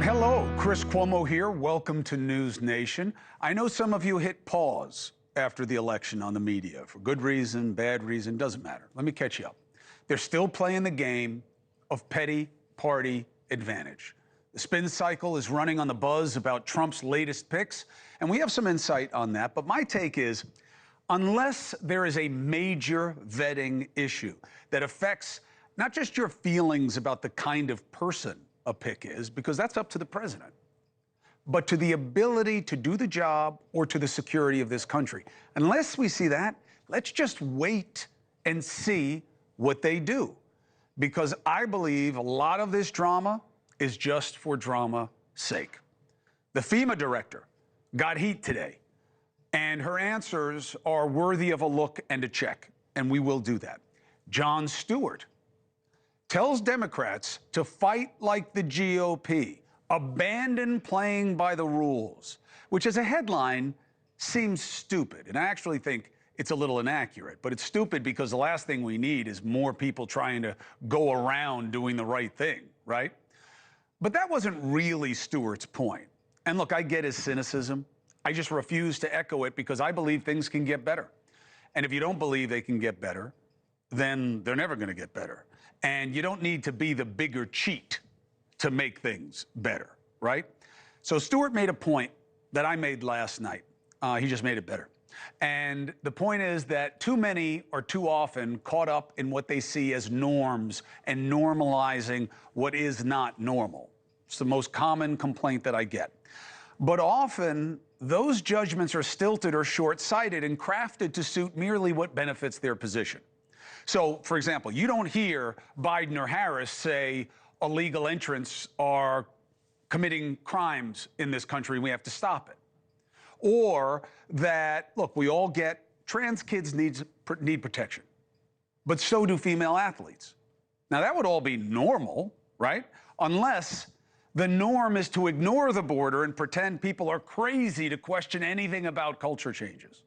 Hello, Chris Cuomo here. Welcome to NewsNation. I know some of you hit pause after the election on the media for good reason, bad reason, doesn't matter. Let me catch you up. They're still playing the game of petty party advantage. The spin cycle is running on the buzz about Trump's latest picks, and we have some insight on that. But my take is, unless there is a major vetting issue that affects not just your feelings about the kind of person a pick is, because that's up to the president, but to the ability to do the job or to the security of this country. Unless we see that, let's just wait and see what they do. Because I believe a lot of this drama is just for drama's sake. The FEMA director got heat today, and her answers are worthy of a look and a check, and we will do that. Jon Stewart tells Democrats to fight like the GOP, abandon playing by the rules, which as a headline seems stupid. And I actually think it's a little inaccurate, but it's stupid because the last thing we need is more people trying to go around doing the right thing, right? But that wasn't really Stewart's point. And look, I get his cynicism. I just refuse to echo it because I believe things can get better. And if you don't believe they can get better, then they're never going to get better. And you don't need to be the bigger cheat to make things better, right? So Stewart made a point that I made last night. He just made it better. And the point is that too many are too often caught up in what they see as norms and normalizing what is not normal. It's the most common complaint that I get. But often, those judgments are stilted or short-sighted and crafted to suit merely what benefits their position. So, for example, you don't hear Biden or Harris say illegal entrants are committing crimes in this country and we have to stop it. Or that, look, we all get trans kids need protection, but so do female athletes. Now, that would all be normal, right? Unless the norm is to ignore the border and pretend people are crazy to question anything about culture changes.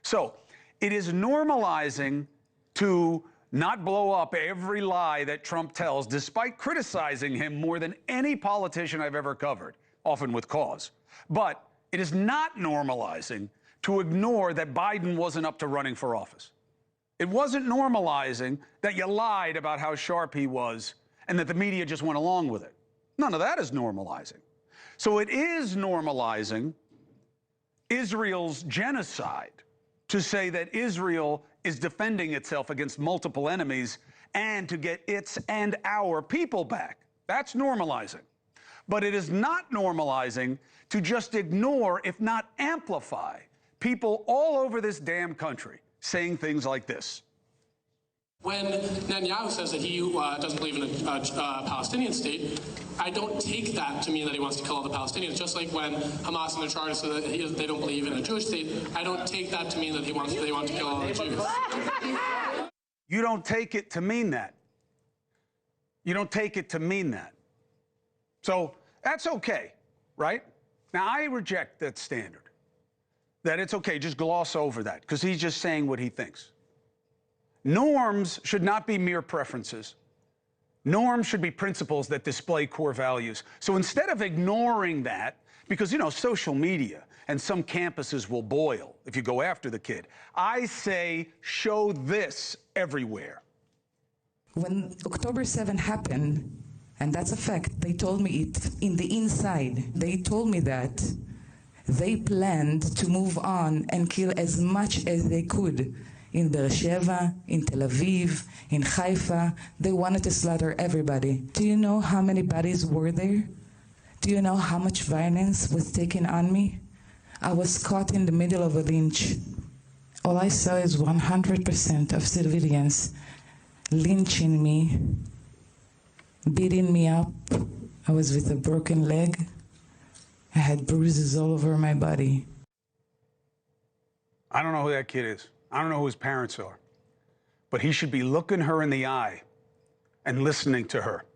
So it is normalizing to not blow up every lie that Trump tells, despite criticizing him more than any politician I've ever covered, often with cause. But it is not normalizing to ignore that Biden wasn't up to running for office. It wasn't normalizing that you lied about how sharp he was and that the media just went along with it. None of that is normalizing. So it is normalizing Israel's genocide to say that Israel is defending itself against multiple enemies and to get its and our people back. That's normalizing. But it is not normalizing to just ignore, if not amplify, people all over this damn country saying things like this. When Netanyahu says that he doesn't believe in a Palestinian state, I don't take that to mean that he wants to kill all the Palestinians. Just like when Hamas in the charter says that they don't believe in a Jewish state, I don't take that to mean that they want to kill all the Jews. You don't take it to mean that. You don't take it to mean that. So that's okay, right? Now, I reject that standard, that it's okay, just gloss over that, because he's just saying what he thinks. Norms should not be mere preferences. Norms should be principles that display core values. So instead of ignoring that, because, you know, social media and some campuses will boil if you go after the kid, I say show this everywhere. When October 7 happened, and that's a fact, they told me it in the inside. They told me that they planned to move on and kill as much as they could. In Beersheba, in Tel Aviv, in Haifa, they wanted to slaughter everybody. Do you know how many bodies were there? Do you know how much violence was taken on me? I was caught in the middle of a lynch. All I saw is 100% of civilians lynching me, beating me up. I was with a broken leg. I had bruises all over my body. I don't know who that kid is. I don't know who his parents are. But he should be looking her in the eye and listening to her,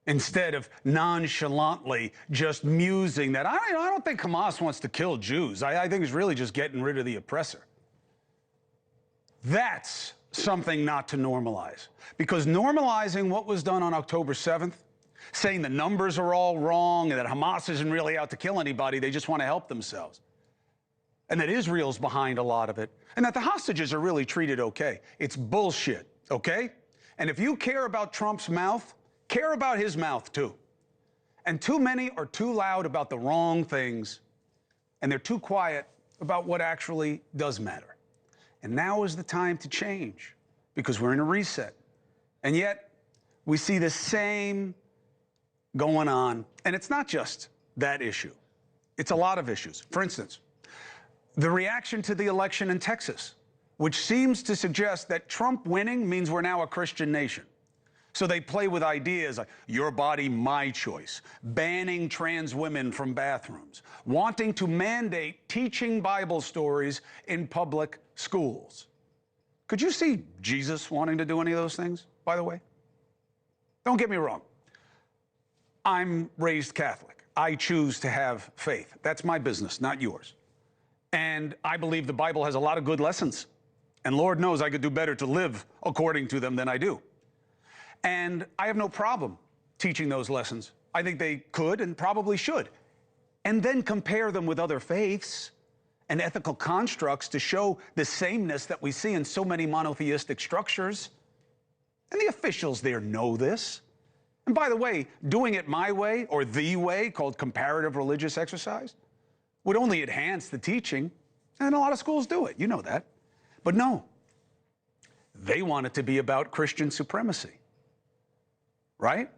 instead of nonchalantly just musing that, I don't think Hamas wants to kill Jews. I think it's really just getting rid of the oppressor. That's something not to normalize. Because normalizing what was done on October 7th saying the numbers are all wrong and that Hamas isn't really out to kill anybody, they just want to help themselves. And that Israel's behind a lot of it, and that the hostages are really treated okay. It's bullshit, okay? And if you care about Trump's mouth, care about his mouth too. And too many are too loud about the wrong things, and they're too quiet about what actually does matter. And now is the time to change, because we're in a reset. And yet, we see the same going on, and it's not just that issue. It's a lot of issues. For instance, the reaction to the election in Texas, which seems to suggest that Trump winning means we're now a Christian nation. So they play with ideas like your body, my choice, banning trans women from bathrooms, wanting to mandate teaching Bible stories in public schools. Could you see Jesus wanting to do any of those things, by the way? Don't get me wrong. I'm raised Catholic. I choose to have faith. That's my business, not yours. And I believe the Bible has a lot of good lessons. And Lord knows I could do better to live according to them than I do. And I have no problem teaching those lessons. I think they could and probably should. And then compare them with other faiths and ethical constructs to show the sameness that we see in so many monotheistic structures. And the officials there know this. And by the way, doing it my way, or the way, called comparative religious exercise, would only enhance the teaching. And a lot of schools do it. You know that. But no, they want it to be about Christian supremacy. Right?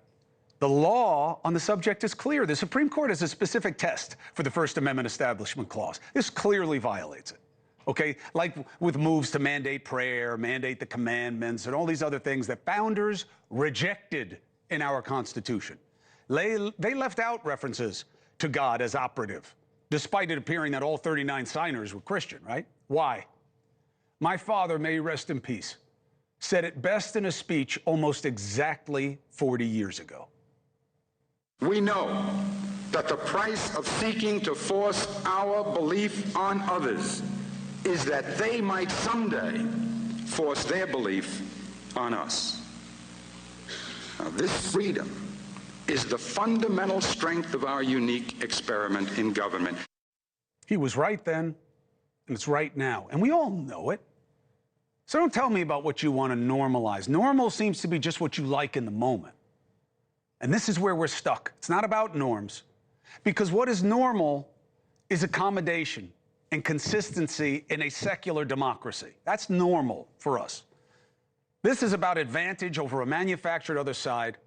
The law on the subject is clear. The Supreme Court has a specific test for the First Amendment Establishment Clause. This clearly violates it. Okay? Like with moves to mandate prayer, mandate the commandments, and all these other things that founders rejected in our Constitution. They left out references to God as operative, despite it appearing that all 39 signers were Christian, right? Why? My father, may he rest in peace, said it best in a speech almost exactly 40 years ago. We know that the price of seeking to force our belief on others is that they might someday force their belief on us. Now, this freedom is the fundamental strength of our unique experiment in government. He was right then, and it's right now. And we all know it. So don't tell me about what you want to normalize. Normal seems to be just what you like in the moment. And this is where we're stuck. It's not about norms. Because what is normal is accommodation and consistency in a secular democracy. That's normal for us. This is about advantage over a manufactured other side.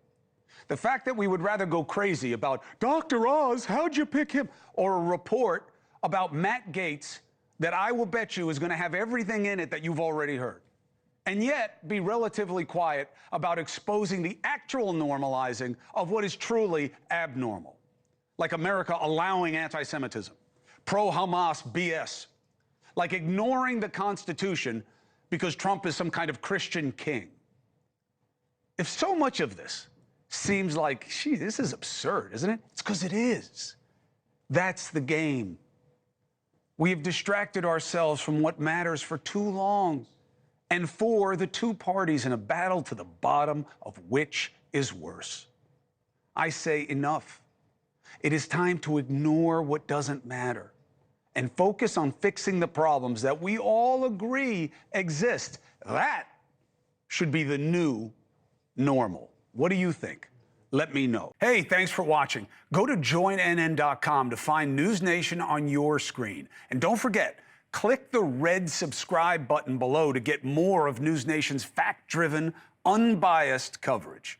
The fact that we would rather go crazy about Dr. Oz, how'd you pick him? Or a report about Matt Gaetz that I will bet you is going to have everything in it that you've already heard. And yet be relatively quiet about exposing the actual normalizing of what is truly abnormal. Like America allowing anti-Semitism, pro-Hamas BS, like ignoring the Constitution because Trump is some kind of Christian king. If so much of this seems like, gee, this is absurd, isn't it? It's because it is. That's the game. We have distracted ourselves from what matters for too long, and for the two parties in a battle to the bottom of which is worse. I say enough. It is time to ignore what doesn't matter and focus on fixing the problems that we all agree exist. That should be the new normal. What do you think? Let me know. Hey, thanks for watching. Go to joinnn.com to find NewsNation on your screen. And don't forget, click the red subscribe button below to get more of NewsNation's fact-driven, unbiased coverage.